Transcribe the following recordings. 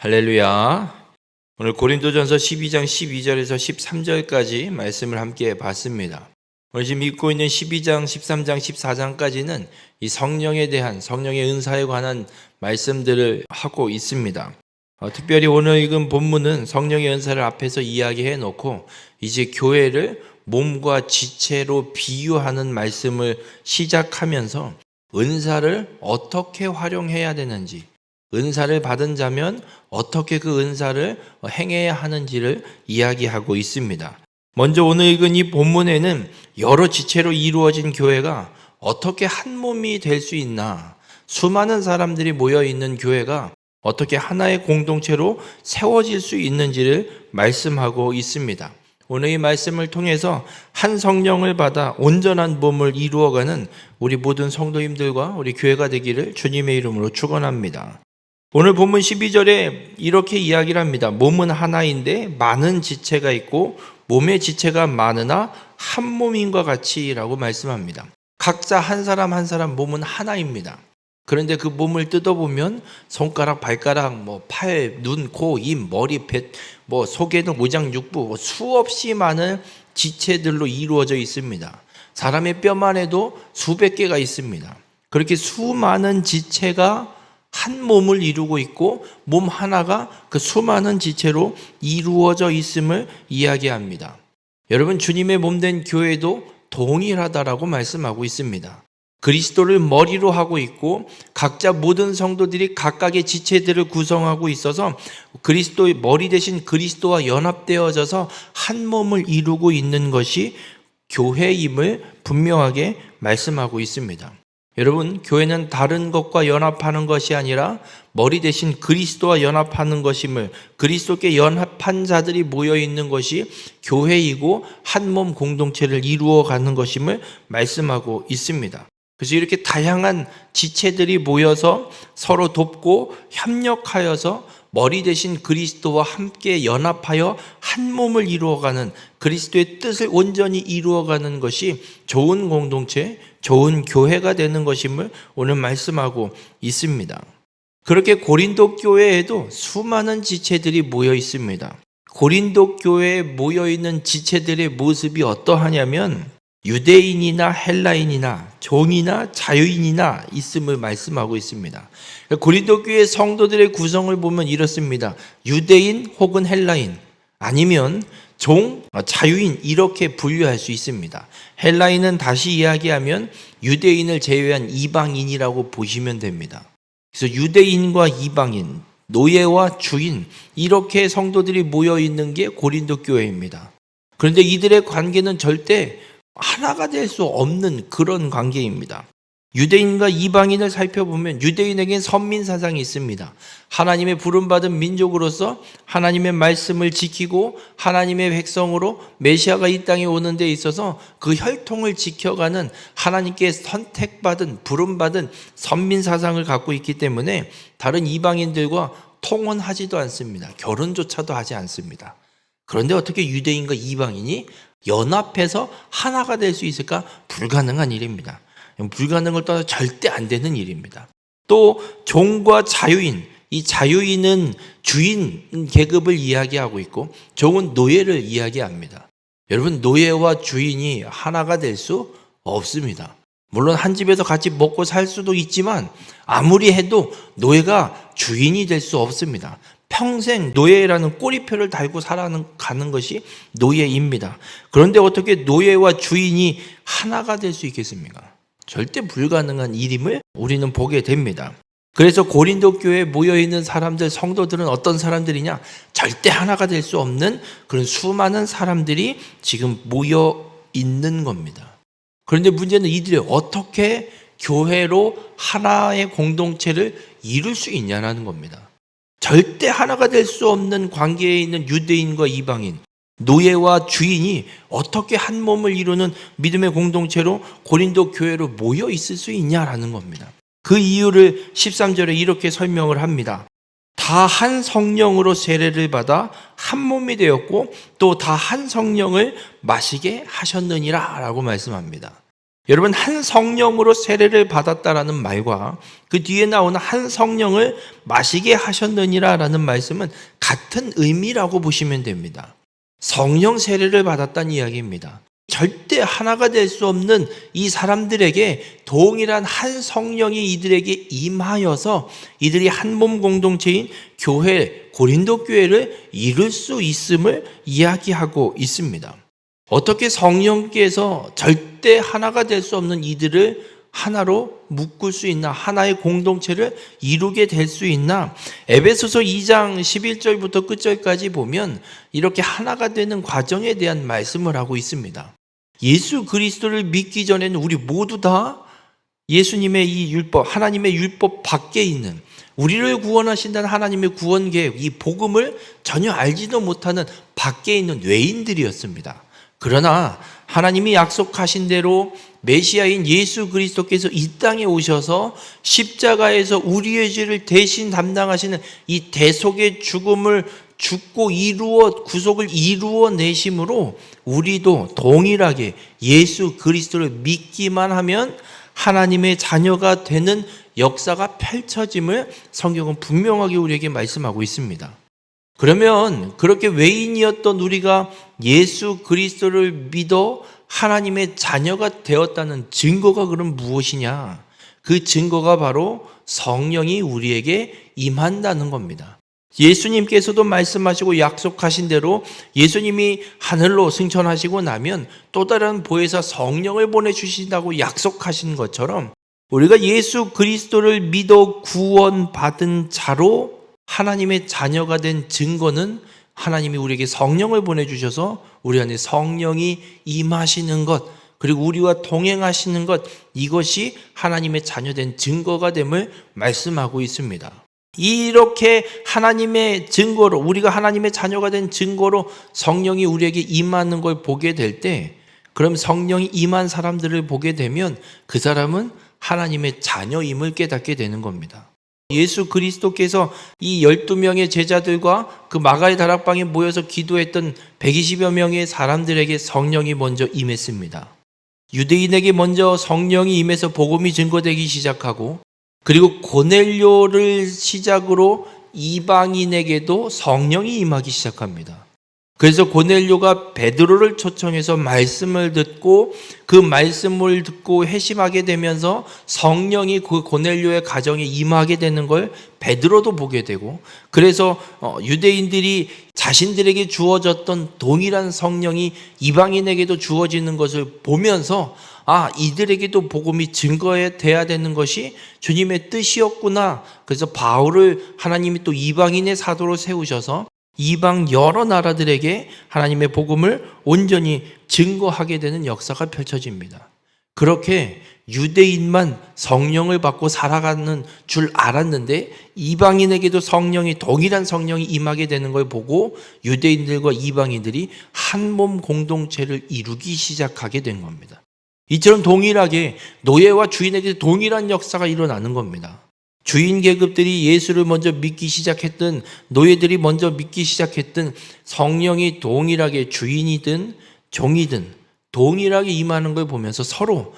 할렐루야. 오늘 고린도전서 12장 12절에서 13절까지 말씀을 함께 봤습니다. 오늘 지금 읽고 있는 12장, 13장, 14장까지는 이 성령에 대한 성령의 은사에 관한 말씀들을 하고 있습니다. 특별히 오늘 읽은 본문은 성령의 은사를 앞에서 이야기해 놓고 이제 교회를 몸과 지체로 비유하는 말씀을 시작하면서 은사를 어떻게 활용해야 되는지, 은사를 받은 자면 어떻게 그 은사를 행해야 하는지를 이야기하고 있습니다. 먼저 오늘 읽은 이 본문에는 여러 지체로 이루어진 교회가 어떻게 한 몸이 될 수 있나, 수많은 사람들이 모여 있는 교회가 어떻게 하나의 공동체로 세워질 수 있는지를 말씀하고 있습니다. 오늘 이 말씀을 통해서 한 성령을 받아 온전한 몸을 이루어가는 우리 모든 성도님들과 우리 교회가 되기를 주님의 이름으로 축원합니다. 오늘 본문 12절에 이렇게 이야기를 합니다. 몸은 하나인데 많은 지체가 있고 몸의 지체가 많으나 한 몸인과 같이라고 말씀합니다. 각자 한 사람 한 사람 몸은 하나입니다. 그런데 그 몸을 뜯어보면 손가락, 발가락, 팔, 눈, 코, 입, 머리, 배, 속에는 오장, 육부 수없이 많은 지체들로 이루어져 있습니다. 사람의 뼈만 해도 수백 개가 있습니다. 그렇게 수많은 지체가 한 몸을 이루고 있고 몸 하나가 그 수많은 지체로 이루어져 있음을 이야기합니다. 여러분, 주님의 몸된 교회도 동일하다라고 말씀하고 있습니다. 그리스도를 머리로 하고 있고 각자 모든 성도들이 각각의 지체들을 구성하고 있어서 그리스도의 머리 대신 그리스도와 연합되어져서 한 몸을 이루고 있는 것이 교회임을 분명하게 말씀하고 있습니다. 여러분, 교회는 다른 것과 연합하는 것이 아니라 머리 대신 그리스도와 연합하는 것임을, 그리스도께 연합한 자들이 모여 있는 것이 교회이고 한 몸 공동체를 이루어가는 것임을 말씀하고 있습니다. 그래서 이렇게 다양한 지체들이 모여서 서로 돕고 협력하여서 머리 대신 그리스도와 함께 연합하여 한 몸을 이루어가는, 그리스도의 뜻을 온전히 이루어가는 것이 좋은 공동체, 좋은 교회가 되는 것임을 오늘 말씀하고 있습니다. 그렇게 고린도 교회에도 수많은 지체들이 모여 있습니다. 고린도 교회에 모여 있는 지체들의 모습이 어떠하냐면 유대인이나 헬라인이나 종이나 자유인이나 있음을 말씀하고 있습니다. 고린도 교회 성도들의 구성을 보면 이렇습니다. 유대인 혹은 헬라인, 아니면 종, 자유인, 이렇게 분류할 수 있습니다. 헬라인은 다시 이야기하면 유대인을 제외한 이방인이라고 보시면 됩니다. 그래서 유대인과 이방인, 노예와 주인, 이렇게 성도들이 모여 있는 게 고린도 교회입니다. 그런데 이들의 관계는 절대 하나가 될 수 없는 그런 관계입니다. 유대인과 이방인을 살펴보면 유대인에겐 선민사상이 있습니다. 하나님의 부름받은 민족으로서 하나님의 말씀을 지키고 하나님의 백성으로 메시아가 이 땅에 오는 데 있어서 그 혈통을 지켜가는 하나님께 선택받은 부름받은 선민사상을 갖고 있기 때문에 다른 이방인들과 통혼하지도 않습니다. 결혼조차도 하지 않습니다. 그런데 어떻게 유대인과 이방인이 연합해서 하나가 될 수 있을까? 불가능한 일입니다. 불가능을 떠나 절대 안 되는 일입니다. 또 종과 자유인, 이 자유인은 주인 계급을 이야기하고 있고 종은 노예를 이야기합니다. 여러분, 노예와 주인이 하나가 될 수 없습니다. 물론 한 집에서 같이 먹고 살 수도 있지만 아무리 해도 노예가 주인이 될 수 없습니다. 평생 노예라는 꼬리표를 달고 살아가는 것이 노예입니다. 그런데 어떻게 노예와 주인이 하나가 될 수 있겠습니까? 절대 불가능한 일임을 우리는 보게 됩니다. 그래서 고린도 교회에 모여있는 사람들, 성도들은 어떤 사람들이냐? 절대 하나가 될 수 없는 그런 수많은 사람들이 지금 모여 있는 겁니다. 그런데 문제는 이들이 어떻게 교회로 하나의 공동체를 이룰 수 있냐는 겁니다. 절대 하나가 될 수 없는 관계에 있는 유대인과 이방인, 노예와 주인이 어떻게 한 몸을 이루는 믿음의 공동체로 고린도 교회로 모여 있을 수 있냐라는 겁니다. 그 이유를 13절에 이렇게 설명을 합니다. 다 한 성령으로 세례를 받아 한 몸이 되었고 또 다 한 성령을 마시게 하셨느니라 라고 말씀합니다. 여러분, 한 성령으로 세례를 받았다라는 말과 그 뒤에 나오는 한 성령을 마시게 하셨느니라라는 말씀은 같은 의미라고 보시면 됩니다. 성령 세례를 받았다는 이야기입니다. 절대 하나가 될 수 없는 이 사람들에게 동일한 한 성령이 이들에게 임하여서 이들이 한 몸 공동체인 교회, 고린도 교회를 이룰 수 있음을 이야기하고 있습니다. 어떻게 성령께서 절대 하나가 될 수 없는 이들을 하나로 묶을 수 있나? 하나의 공동체를 이루게 될 수 있나? 에베소서 2장 11절부터 끝절까지 보면 이렇게 하나가 되는 과정에 대한 말씀을 하고 있습니다. 예수 그리스도를 믿기 전에는 우리 모두 다 예수님의 이 율법, 하나님의 율법 밖에 있는, 우리를 구원하신다는 하나님의 구원 계획, 이 복음을 전혀 알지도 못하는 밖에 있는 외인들이었습니다. 그러나 하나님이 약속하신 대로 메시아인 예수 그리스도께서 이 땅에 오셔서 십자가에서 우리의 죄를 대신 담당하시는 이 대속의 죽음을 죽고 구속을 이루어 내심으로 우리도 동일하게 예수 그리스도를 믿기만 하면 하나님의 자녀가 되는 역사가 펼쳐짐을 성경은 분명하게 우리에게 말씀하고 있습니다. 그러면 그렇게 외인이었던 우리가 예수 그리스도를 믿어 하나님의 자녀가 되었다는 증거가 그럼 무엇이냐? 그 증거가 바로 성령이 우리에게 임한다는 겁니다. 예수님께서도 말씀하시고 약속하신 대로 예수님이 하늘로 승천하시고 나면 또 다른 보혜사 성령을 보내주신다고 약속하신 것처럼 우리가 예수 그리스도를 믿어 구원받은 자로 하나님의 자녀가 된 증거는 하나님이 우리에게 성령을 보내주셔서 우리 안에 성령이 임하시는 것, 그리고 우리와 동행하시는 것, 이것이 하나님의 자녀된 증거가 됨을 말씀하고 있습니다. 이렇게 하나님의 증거로, 우리가 하나님의 자녀가 된 증거로 성령이 우리에게 임하는 걸 보게 될 때, 그럼 성령이 임한 사람들을 보게 되면 그 사람은 하나님의 자녀임을 깨닫게 되는 겁니다. 예수 그리스도께서 이 12명의 제자들과 그 마가의 다락방에 모여서 기도했던 120여 명의 사람들에게 성령이 먼저 임했습니다. 유대인에게 먼저 성령이 임해서 복음이 증거되기 시작하고, 그리고 고넬료를 시작으로 이방인에게도 성령이 임하기 시작합니다. 그래서 고넬료가 베드로를 초청해서 말씀을 듣고 그 말씀을 듣고 회심하게 되면서 성령이 그 고넬료의 가정에 임하게 되는 걸 베드로도 보게 되고, 그래서 유대인들이 자신들에게 주어졌던 동일한 성령이 이방인에게도 주어지는 것을 보면서 이들에게도 복음이 증거돼야 되는 것이 주님의 뜻이었구나. 그래서 바울을 하나님이 또 이방인의 사도로 세우셔서 이방 여러 나라들에게 하나님의 복음을 온전히 증거하게 되는 역사가 펼쳐집니다. 그렇게 유대인만 성령을 받고 살아가는 줄 알았는데 이방인에게도 동일한 성령이 임하게 되는 걸 보고 유대인들과 이방인들이 한 몸 공동체를 이루기 시작하게 된 겁니다. 이처럼 동일하게 노예와 주인에게 동일한 역사가 일어나는 겁니다. 주인 계급들이 예수를 먼저 믿기 시작했든 노예들이 먼저 믿기 시작했든 성령이 동일하게 주인이든 종이든 동일하게 임하는 걸 보면서 서로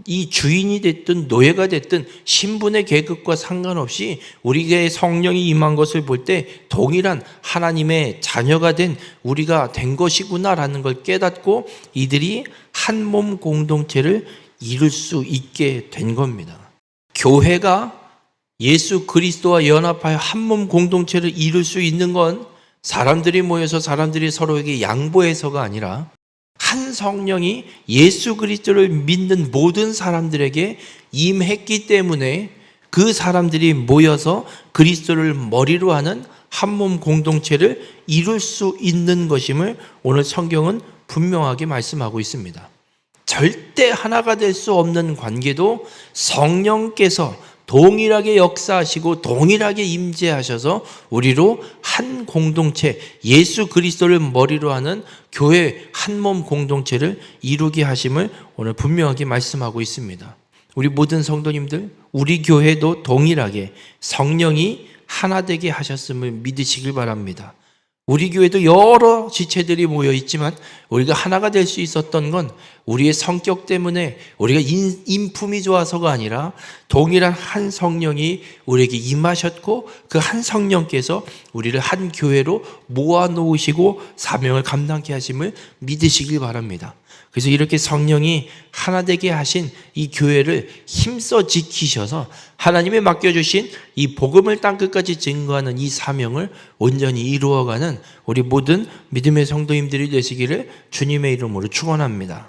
이 주인이 됐든 노예가 됐든 신분의 계급과 상관없이 우리에게 성령이 임한 것을 볼 때 동일한 하나님의 자녀가 된 우리가 된 것이구나라는 걸 깨닫고 이들이 한 몸 공동체를 이룰 수 있게 된 겁니다. 교회가 예수 그리스도와 연합하여 한 몸 공동체를 이룰 수 있는 건 사람들이 모여서 사람들이 서로에게 양보해서가 아니라 한 성령이 예수 그리스도를 믿는 모든 사람들에게 임했기 때문에 그 사람들이 모여서 그리스도를 머리로 하는 한 몸 공동체를 이룰 수 있는 것임을 오늘 성경은 분명하게 말씀하고 있습니다. 절대 하나가 될 수 없는 관계도 성령께서 동일하게 역사하시고 동일하게 임재하셔서 우리로 한 공동체, 예수 그리스도를 머리로 하는 교회 한 몸 공동체를 이루게 하심을 오늘 분명하게 말씀하고 있습니다. 우리 모든 성도님들, 우리 교회도 동일하게 성령이 하나 되게 하셨음을 믿으시길 바랍니다. 우리 교회도 여러 지체들이 모여 있지만 우리가 하나가 될 수 있었던 건 우리의 성격 때문에 우리가 인품이 좋아서가 아니라 동일한 한 성령이 우리에게 임하셨고 그 한 성령께서 우리를 한 교회로 모아놓으시고 사명을 감당케 하심을 믿으시길 바랍니다. 그래서 이렇게 성령이 하나 되게 하신 이 교회를 힘써 지키셔서 하나님의 맡겨주신 이 복음을 땅끝까지 증거하는 이 사명을 온전히 이루어가는 우리 모든 믿음의 성도님들이 되시기를 주님의 이름으로 축원합니다.